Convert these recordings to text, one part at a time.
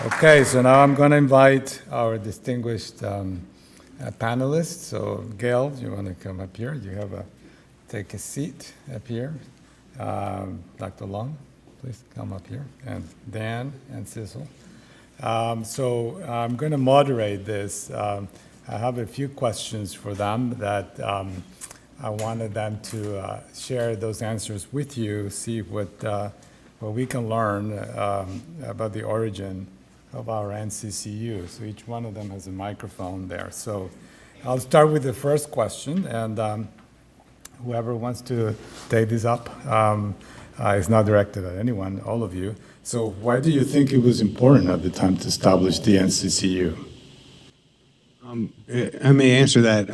Okay, so now I'm going to invite our distinguished panelists. So, Gail, you want to come up here? You have take a seat up here. Dr. Long, please come up here, and Dan and Cecil. So I'm going to moderate this. I have a few questions for them that I wanted them to share those answers with you, see what we can learn about the origin of our NCCU. So each one of them has a microphone there. So I'll start with the first question, and whoever wants to take this up, it's not directed at anyone, all of you. So why do you think it was important at the time to establish the NCCU? I may answer that.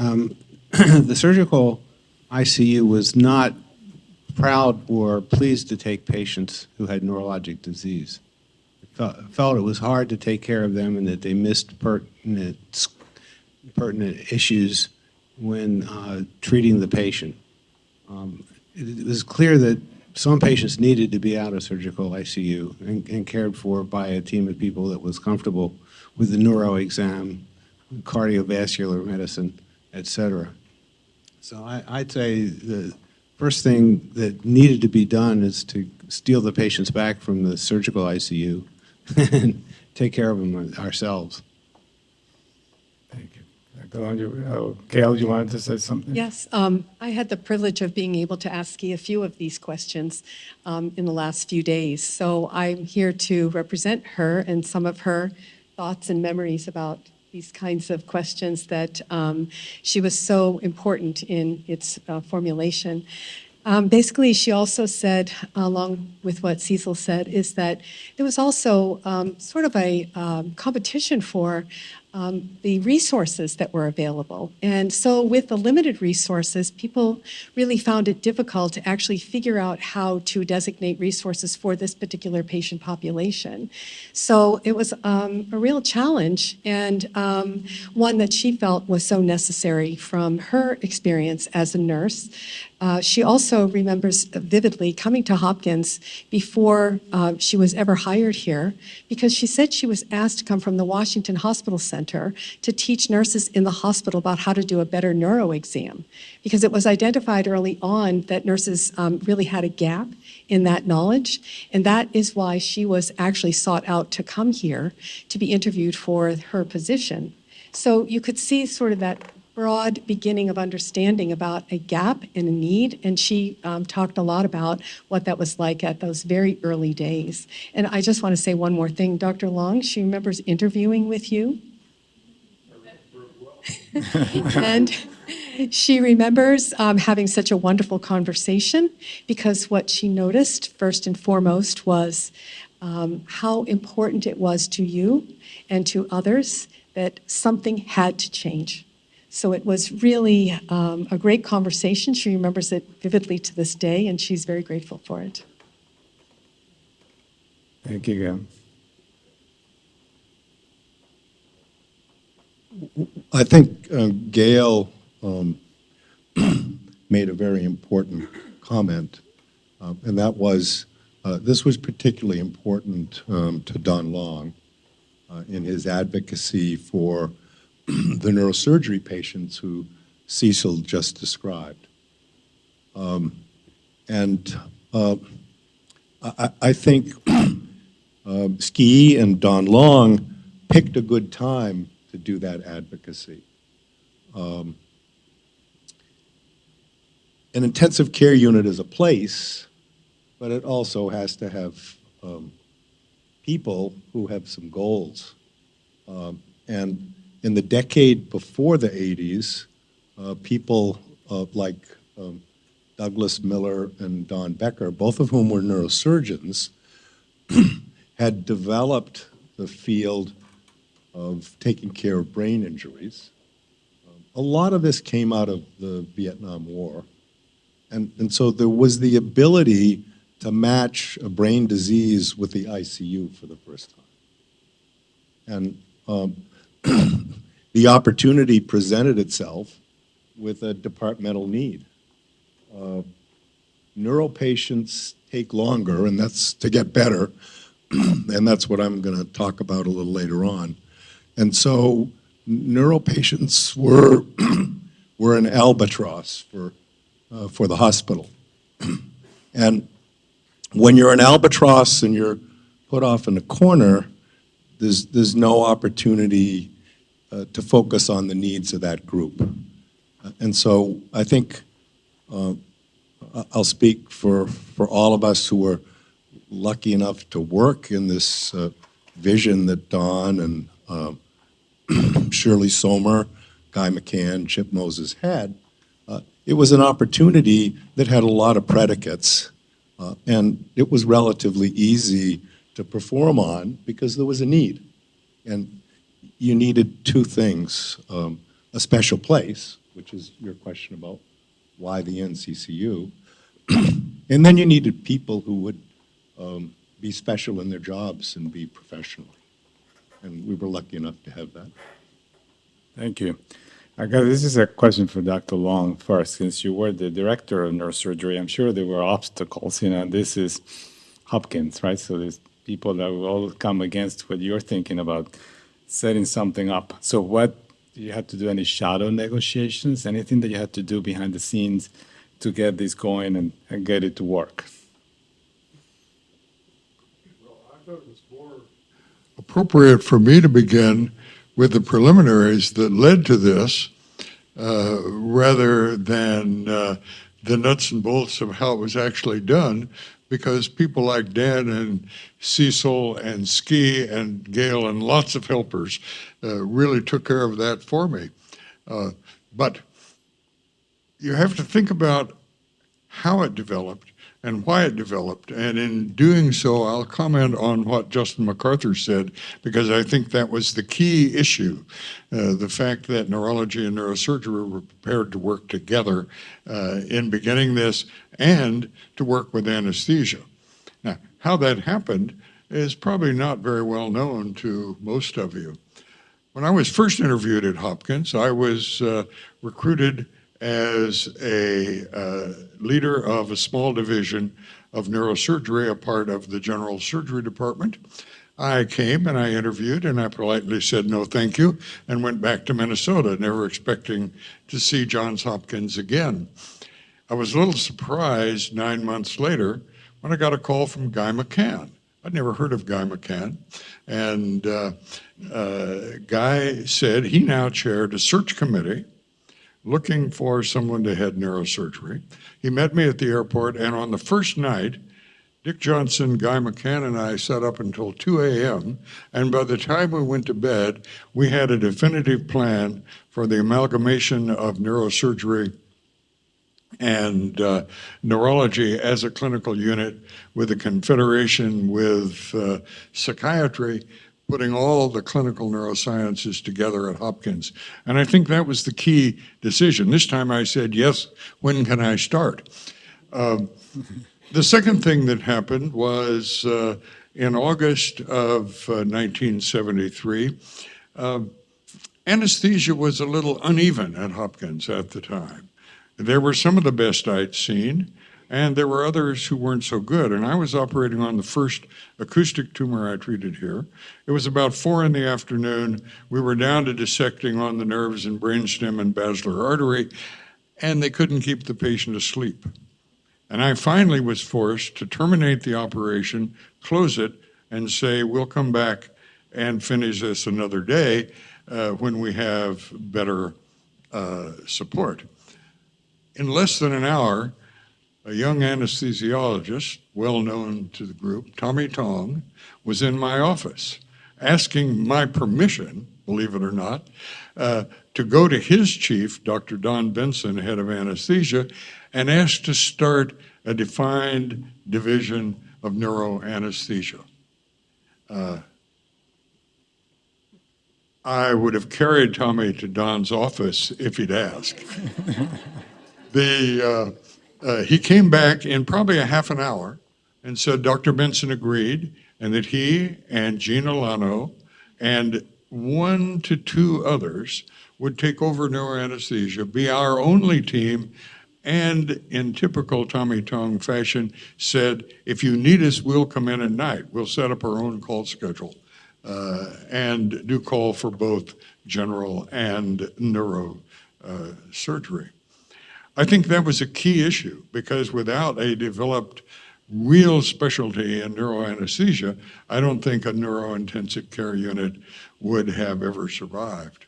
The surgical ICU was not proud or pleased to take patients who had neurologic disease. It felt it was hard to take care of them and that they missed pertinent issues when treating the patient. It was clear that some patients needed to be out of surgical ICU and cared for by a team of people that was comfortable with the neuro exam, cardiovascular medicine, et cetera. So I'd say the first thing that needed to be done is to steal the patients back from the surgical ICU and take care of them ourselves. Thank you. Gail, you wanted to say something? Yes, I had the privilege of being able to ask you a few of these questions in the last few days. So I'm here to represent her and some of her thoughts and memories about these kinds of questions that she was so important in its formulation. Basically, she also said, along with what Cecil said, is that there was also sort of a competition for the resources that were available. And so with the limited resources, people really found it difficult to actually figure out how to designate resources for this particular patient population. So it was a real challenge, and one that she felt was so necessary from her experience as a nurse. She also remembers vividly coming to Hopkins before she was ever hired here, because she said she was asked to come from the Washington Hospital Center to teach nurses in the hospital about how to do a better neuro exam, because it was identified early on that nurses really had a gap in that knowledge, and that is why she was actually sought out to come here to be interviewed for her position. So you could see sort of that broad beginning of understanding about a gap and a need, and she talked a lot about what that was like at those very early days. And I just want to say one more thing. Dr. Long, she remembers interviewing with you. And she remembers having such a wonderful conversation, because what she noticed first and foremost was how important it was to you and to others that something had to change. So it was really a great conversation. She remembers it vividly to this day, and she's very grateful for it. Thank you, Gail. I think Gail made a very important comment, and that was this was particularly important to Don Long in his advocacy for the neurosurgery patients who Cecil just described. And I think Ski and Don Long picked a good time to do that advocacy. An intensive care unit is a place, but it also has to have people who have some goals. And in the decade before the 80s, people like Douglas Miller and Don Becker, both of whom were neurosurgeons, had developed the field of taking care of brain injuries. A lot of this came out of the Vietnam War. And so there was the ability to match a brain disease with the ICU for the first time. And the opportunity presented itself with a departmental need. Neuro patients take longer, and that's to get better, and that's what I'm going to talk about a little later on. And so neuro patients were, were an albatross for the hospital. And when you're an albatross and you're put off in a corner, there's no opportunity to focus on the needs of that group. And so I think I'll speak for all of us who were lucky enough to work in this vision that Don and Shirley Somer, Guy McCann, Chip Moses had. It was an opportunity that had a lot of predicates, and it was relatively easy to perform on because there was a need. And you needed two things, a special place, which is your question about why the NCCU, and then you needed people who would be special in their jobs and be professional. And we were lucky enough to have that. Thank you. I guess this is a question for Dr. Long first. Since you were the director of neurosurgery, I'm sure there were obstacles. This is Hopkins, right? So there's people that will all come against what you're thinking about setting something up. So what, you had to do any shadow negotiations, anything that you had to do behind the scenes to get this going and get it to work? Well, I thought it was more appropriate for me to begin with the preliminaries that led to this, rather than the nuts and bolts of how it was actually done, because people like Dan and Cecil and Ski and Gail and lots of helpers really took care of that for me. But you have to think about how it developed and why it developed. And in doing so, I'll comment on what Justin MacArthur said, because I think that was the key issue, the fact that neurology and neurosurgery were prepared to work together in beginning this and to work with anesthesia. Now, how that happened is probably not very well known to most of you. When I was first interviewed at Hopkins, I was recruited as a leader of a small division of neurosurgery, a part of the general surgery department. I came and I interviewed and I politely said no thank you and went back to Minnesota, never expecting to see Johns Hopkins again. I was a little surprised 9 months later when I got a call from Guy McCann. I'd never heard of Guy McCann. And Guy said he now chaired a search committee looking for someone to head neurosurgery. He met me at the airport, and on the first night, Dick Johnson, Guy McCann, and I sat up until 2 a.m., and by the time we went to bed, we had a definitive plan for the amalgamation of neurosurgery and neurology as a clinical unit with a confederation with psychiatry, putting all the clinical neurosciences together at Hopkins. And I think that was the key decision. This time I said, yes, when can I start? The second thing that happened was in August of 1973, anesthesia was a little uneven at Hopkins at the time. There were some of the best I'd seen, and there were others who weren't so good. And I was operating on the first acoustic tumor I treated here. It was about 4 p.m. We were down to dissecting on the nerves and brainstem and basilar artery, and they couldn't keep the patient asleep. And I finally was forced to terminate the operation, close it, and say, we'll come back and finish this another day when we have better support. In less than an hour, a young anesthesiologist, well known to the group, Tommy Tong, was in my office asking my permission, believe it or not, to go to his chief, Dr. Don Benson, head of anesthesia, and ask to start a defined division of neuroanesthesia. I would have carried Tommy to Don's office if he'd asked. He came back in probably a half an hour and said Dr. Benson agreed, and that he and Gene Alano and 1 to 2 others would take over neuroanesthesia, be our only team, and in typical Tommy Tong fashion said, if you need us, we'll come in at night. We'll set up our own call schedule and do call for both general and neuro surgery. I think that was a key issue because without a developed real specialty in neuroanesthesia, I don't think a neurointensive care unit would have ever survived.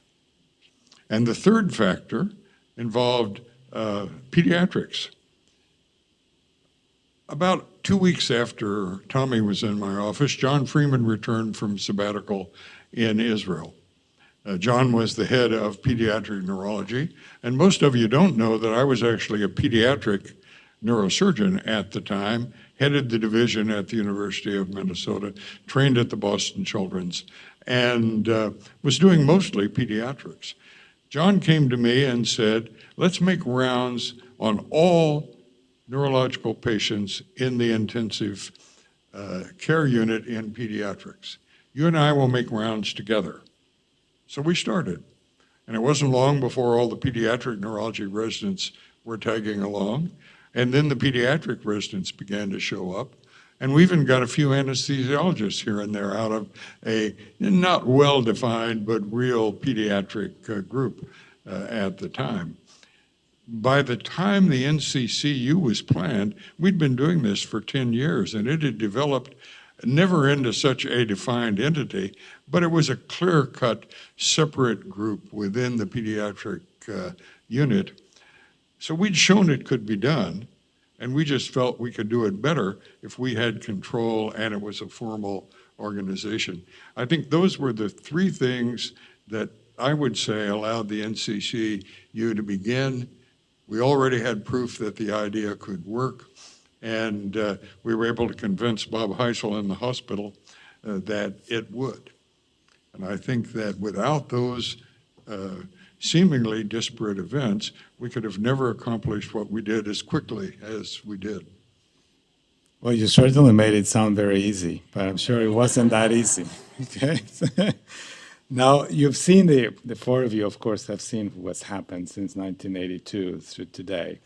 And the third factor involved pediatrics. About 2 weeks after Tommy was in my office, John Freeman returned from sabbatical in Israel. John was the head of pediatric neurology, and most of you don't know that I was actually a pediatric neurosurgeon at the time, headed the division at the University of Minnesota, trained at the Boston Children's, and was doing mostly pediatrics. John came to me and said, let's make rounds on all neurological patients in the intensive care unit in pediatrics. You and I will make rounds together. So we started. And it wasn't long before all the pediatric neurology residents were tagging along. And then the pediatric residents began to show up. And we even got a few anesthesiologists here and there out of a not well-defined but real pediatric group at the time. By the time the NCCU was planned, we'd been doing this for 10 years, and it had developed never into such a defined entity, but it was a clear-cut, separate group within the pediatric unit. So we'd shown it could be done, and we just felt we could do it better if we had control and it was a formal organization. I think those were the three things that I would say allowed the NCCU to begin. We already had proof that the idea could work, and we were able to convince Bob Heisel in the hospital that it would. And I think that without those seemingly disparate events, we could have never accomplished what we did as quickly as we did. Well, you certainly made it sound very easy, but I'm sure it wasn't that easy. Okay. Now, you've seen the four of you, of course, have seen what's happened since 1982 through today.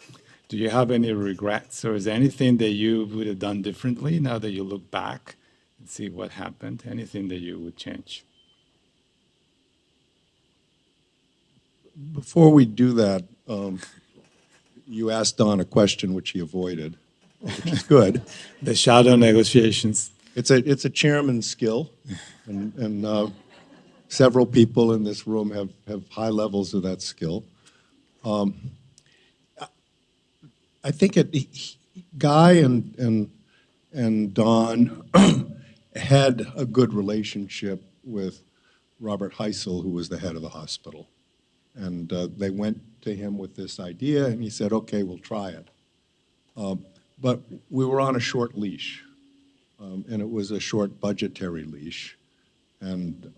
Do you have any regrets, or is there anything that you would have done differently now that you look back and see what happened? Anything that you would change? Before we do that, you asked Don a question which he avoided, which is good. The shadow negotiations. It's a chairman's skill, and several people in this room have high levels of that skill. I think Guy and Don had a good relationship with Robert Heisel, who was the head of the hospital. And they went to him with this idea, and he said, okay, we'll try it. But we were on a short leash, and it was a short budgetary leash. And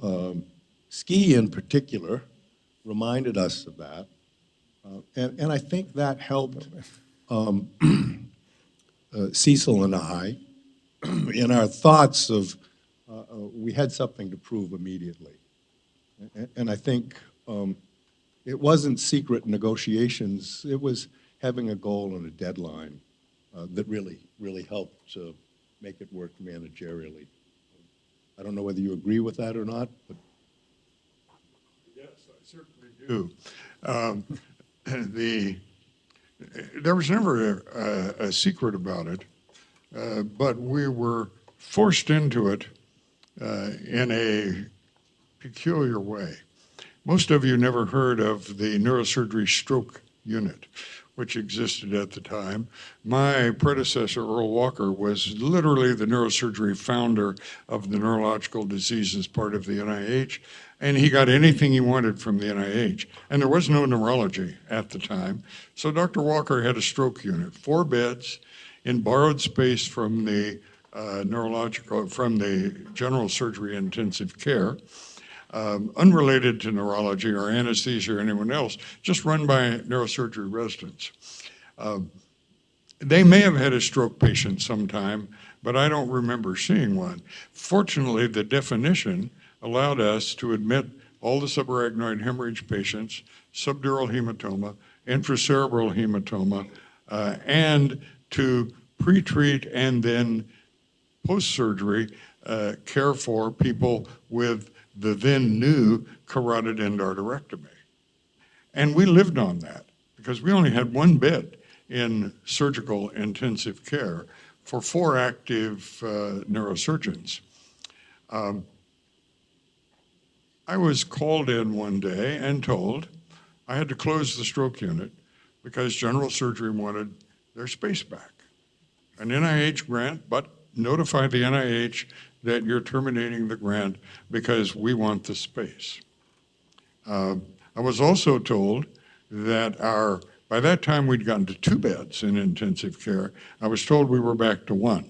Ski, in particular, reminded us of that. And I think that helped Cecil and I in our thoughts of we had something to prove immediately. And I think it wasn't secret negotiations. It was having a goal and a deadline that really helped to make it work managerially. I don't know whether you agree with that or not, but. Yes, I certainly do. There was never a secret about it, but we were forced into it in a peculiar way. Most of you never heard of the neurosurgery stroke unit, which existed at the time. My predecessor, Earl Walker, was literally the neurosurgery founder of the neurological diseases part of the NIH, and he got anything he wanted from the NIH. And there was no neurology at the time. So Dr. Walker had a stroke unit, 4 beds in borrowed space from the general surgery intensive care. Unrelated to neurology or anesthesia or anyone else, just run by neurosurgery residents. They may have had a stroke patient sometime, but I don't remember seeing one. Fortunately, the definition allowed us to admit all the subarachnoid hemorrhage patients, subdural hematoma, intracerebral hematoma, and to pre-treat and then post-surgery care for people with the then new carotid endarterectomy. And we lived on that because we only had one bed in surgical intensive care for 4 active neurosurgeons. I was called in one day and told I had to close the stroke unit because general surgery wanted their space back. An NIH grant, but notify the NIH that you're terminating the grant because we want the space. I was also told that by that time we'd gotten to 2 beds in intensive care. I was told we were back to 1.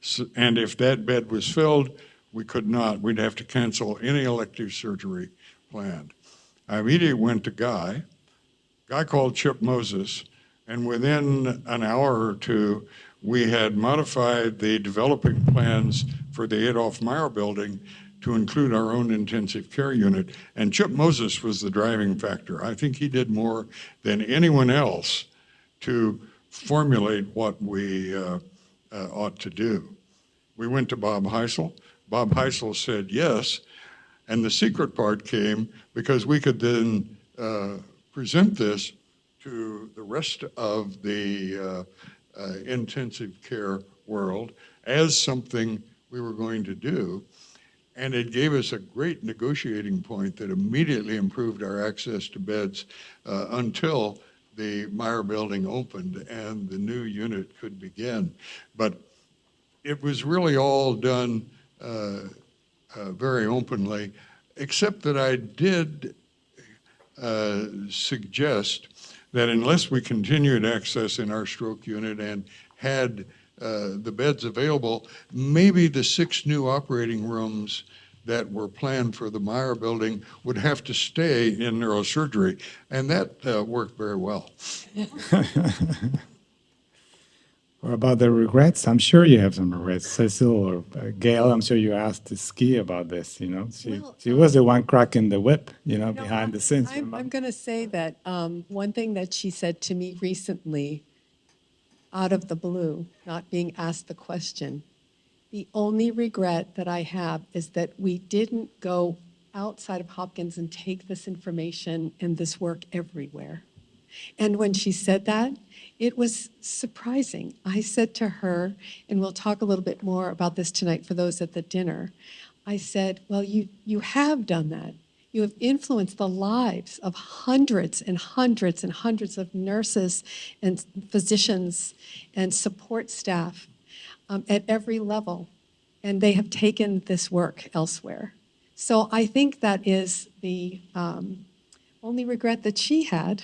So, and if that bed was filled, we could not. We'd have to cancel any elective surgery planned. I immediately went to Guy. Guy called Chip Moses, and within an hour or 2, we had modified the developing plans for the Adolph Meyer building to include our own intensive care unit. And Chip Moses was the driving factor. I think he did more than anyone else to formulate what we ought to do. We went to Bob Heisel. Bob Heisel said yes, and the secret part came because we could then present this to the rest of the intensive care world as something we were going to do. And it gave us a great negotiating point that immediately improved our access to beds until the Meyer building opened and the new unit could begin. But it was really all done very openly, except that I did suggest that unless we continued access in our stroke unit and had the beds available, maybe the 6 new operating rooms that were planned for the Meyer building would have to stay in neurosurgery, and that worked very well. Or about the regrets? I'm sure you have some regrets. Cecil or Gail, I'm sure you asked Ski about this, you know. She was the one cracking the whip, you know, behind the scenes. I'm going to say that one thing that she said to me recently, out of the blue, not being asked the question, the only regret that I have is that we didn't go outside of Hopkins and take this information and this work everywhere. And when she said that, it was surprising. I said to her, and we'll talk a little bit more about this tonight for those at the dinner, I said, well, you have done that. You have influenced the lives of hundreds and hundreds and hundreds of nurses and physicians and support staff at every level, and they have taken this work elsewhere. So I think that is the only regret that she had,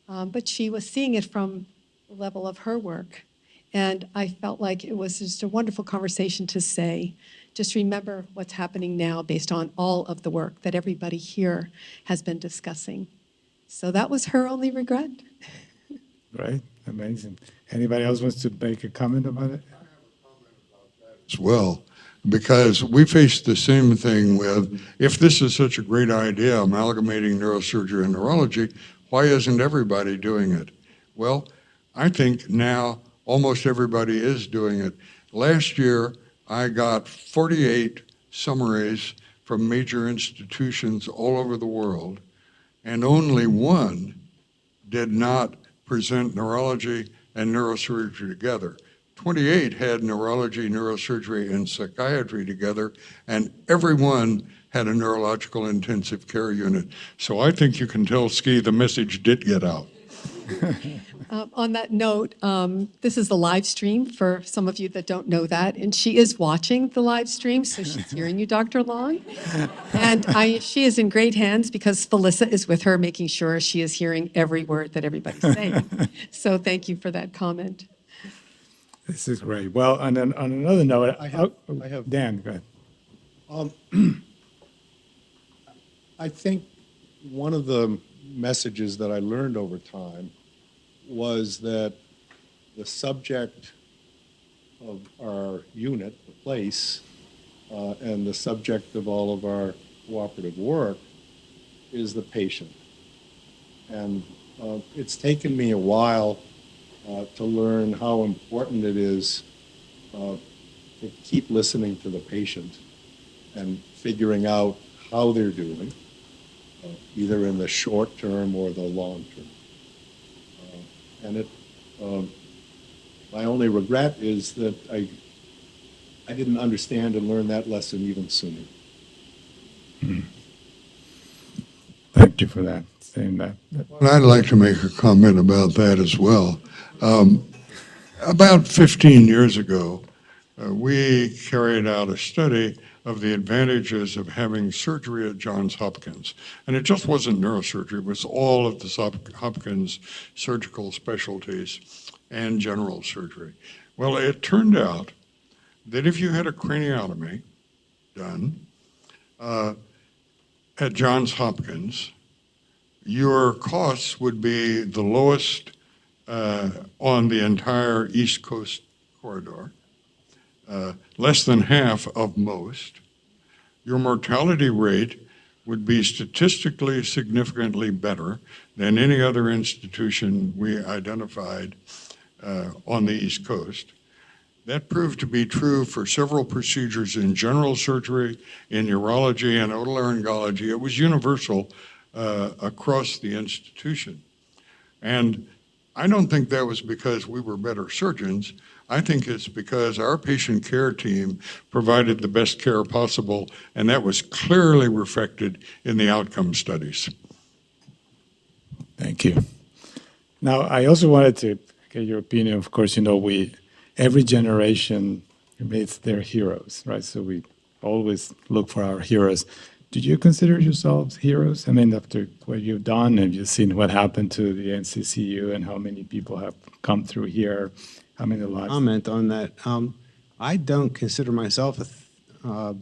but she was seeing it from the level of her work. And I felt like it was just a wonderful conversation to say, just remember what's happening now based on all of the work that everybody here has been discussing. So that was her only regret. Right? Amazing. Anybody else wants to make a comment about it? As well, because we faced the same thing with, if this is such a great idea, amalgamating neurosurgery and neurology, why isn't everybody doing it? Well, I think now almost everybody is doing it. Last year, I got 48 summaries from major institutions all over the world, and only 1 did not present neurology and neurosurgery together. 28 had neurology, neurosurgery, and psychiatry together, and everyone had a neurological intensive care unit. So I think you can tell Ski the message did get out. On that note, this is the live stream for some of you that don't know that, and she is watching the live stream, so she's hearing you, Dr. Long. And she is in great hands because Felissa is with her, making sure she is hearing every word that everybody's saying. So thank you for that comment. This is great. Well, on another note, I have Dan, go ahead. I think one of the messages that I learned over time was that the subject of our unit, the place, and the subject of all of our cooperative work is the patient. And It's taken me a while to learn how important it is to keep listening to the patient and figuring out how they're doing, either in the short term or the long term. And my only regret is that I didn't understand and learn that lesson even sooner. Thank you for that, saying that. And I'd like to make a comment about that as well. About 15 years ago, we carried out a study of the advantages of having surgery at Johns Hopkins. And it just wasn't neurosurgery, it was all of the Hopkins surgical specialties and general surgery. Well, it turned out that if you had a craniotomy done at Johns Hopkins, your costs would be the lowest on the entire East Coast corridor, less than half of most. Your mortality rate would be statistically significantly better than any other institution we identified on the East Coast. That proved to be true for several procedures in general surgery, in urology, and otolaryngology. It was universal across the institution. And I don't think that was because we were better surgeons. I think it's because our patient care team provided the best care possible, and that was clearly reflected in the outcome studies. Thank you. Now, I also wanted to get your opinion. Of course, every generation makes their heroes, right? So we always look for our heroes. Do you consider yourselves heroes? I mean, after what you've done, have you seen what happened to the NCCU and how many people have come through here? How many lives? Comment on that. I don't consider myself a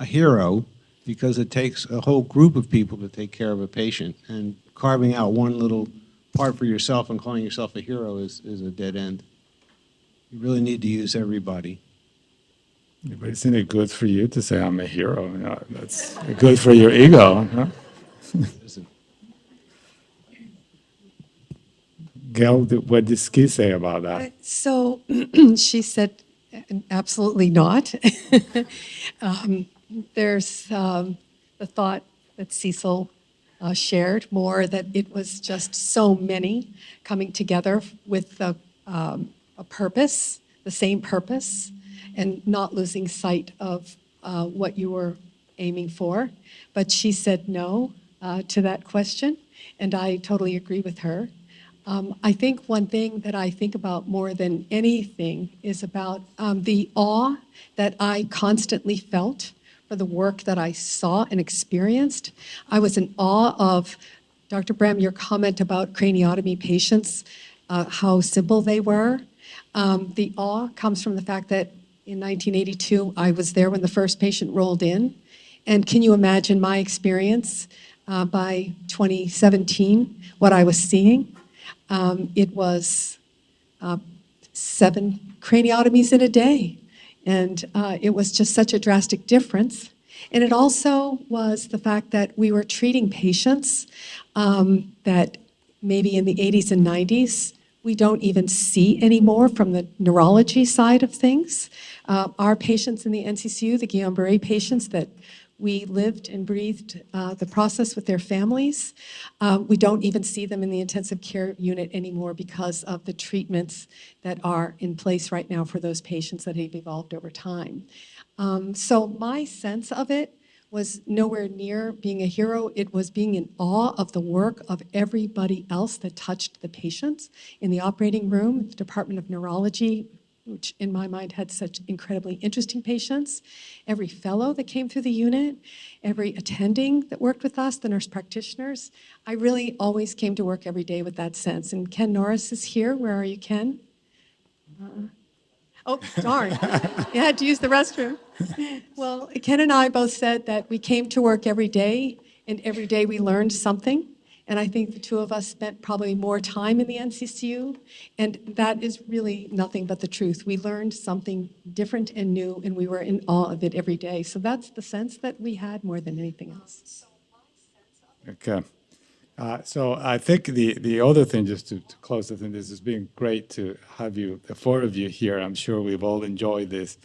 hero because it takes a whole group of people to take care of a patient, and carving out one little part for yourself and calling yourself a hero is a dead end. You really need to use everybody. But isn't it good for you to say I'm a hero? That's good for your ego. Huh? Gail, what did Ski say about that? So she said, absolutely not. There's the thought that Cecil shared more, that it was just so many coming together with a purpose, the same purpose, and not losing sight of what you were aiming for. But she said no to that question, and I totally agree with her. I think one thing that I think about more than anything is about the awe that I constantly felt for the work that I saw and experienced. I was in awe of, Dr. Bram, your comment about craniotomy patients, how simple they were. The awe comes from the fact that in 1982, I was there when the first patient rolled in. And can you imagine my experience by 2017, what I was seeing? It was 7 craniotomies in a day. And it was just such a drastic difference. And it also was the fact that we were treating patients that maybe in the 80s and 90s, we don't even see anymore from the neurology side of things. Our patients in the NCCU, the Guillain-Barré patients that we lived and breathed the process with their families. We don't even see them in the intensive care unit anymore because of the treatments that are in place right now for those patients that have evolved over time. So my sense of it was nowhere near being a hero. It was being in awe of the work of everybody else that touched the patients in the operating room, the Department of Neurology, which in my mind had such incredibly interesting patients, every fellow that came through the unit, every attending that worked with us, the nurse practitioners. I really always came to work every day with that sense. And Ken Norris is here. Where are you, Ken? Oh, darn. You had to use the restroom. Well, Ken and I both said that we came to work every day, and every day we learned something. And I think the two of us spent probably more time in the NCCU, and that is really nothing but the truth. We learned something different and new, and we were in awe of it every day. So that's the sense that we had more than anything else. Okay. So I think the other thing, just to close the thing, this has been great to have you, the four of you here. I'm sure we've all enjoyed this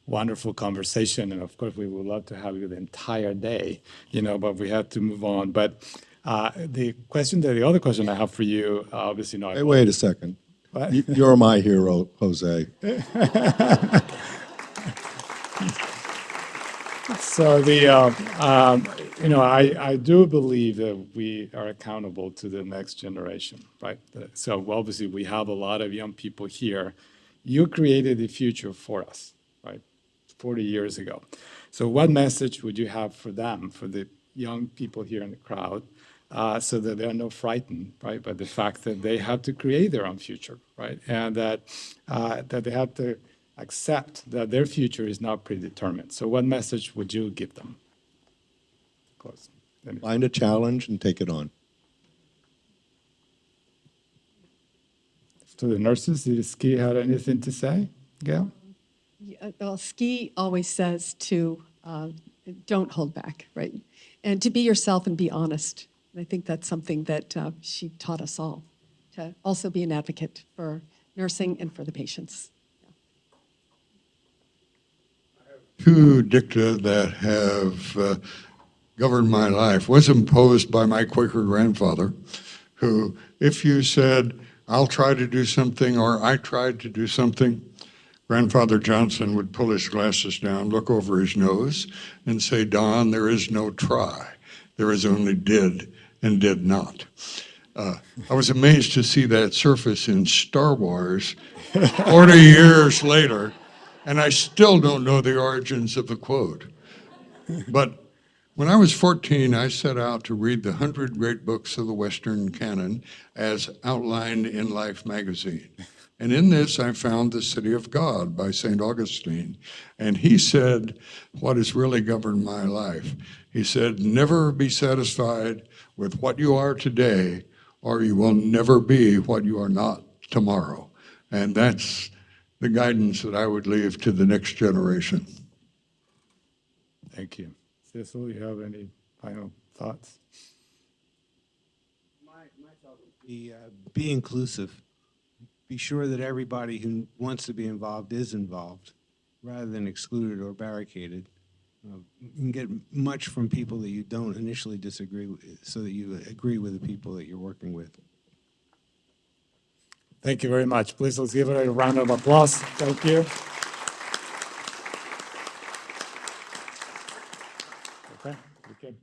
wonderful conversation, and of course, we would love to have you the entire day, but we have to move on. But the other question I have for you, obviously not. Wait a second. What? You're my hero, Jose. So I do believe that we are accountable to the next generation, right? So obviously, we have a lot of young people here. You created the future for us, right? 40 years ago. So what message would you have for them, for the young people here in the crowd, so that they're not frightened, right, by the fact that they have to create their own future, right? And that they have to accept that their future is not predetermined. So what message would you give them? Close. Find a challenge and take it on. To the nurses, did Ski have anything to say, Gail? Yeah, well, Ski always says to don't hold back, right? And to be yourself and be honest. And I think that's something that she taught us all, to also be an advocate for nursing and for the patients. Two dicta that have governed my life was imposed by my Quaker grandfather, who, if you said, I'll try to do something, or I tried to do something, Grandfather Johnson would pull his glasses down, look over his nose, and say, Don, there is no try. There is only did and did not. I was amazed to see that surface in Star Wars 40 years later, and I still don't know the origins of the quote. But when I was 14, I set out to read the 100 great books of the Western canon as outlined in Life magazine. And in this, I found The City of God by St. Augustine. And he said, what has really governed my life? He said, never be satisfied with what you are today, or you will never be what you are not tomorrow. And that's the guidance that I would leave to the next generation. Thank you. Cecil, you have any final thoughts? My thought would be inclusive. Be sure that everybody who wants to be involved is involved, rather than excluded or barricaded. You can get much from people that you don't initially disagree with, so that you agree with the people that you're working with. Thank you very much. Please, let's give it a round of applause. Thank you. Okay, we can.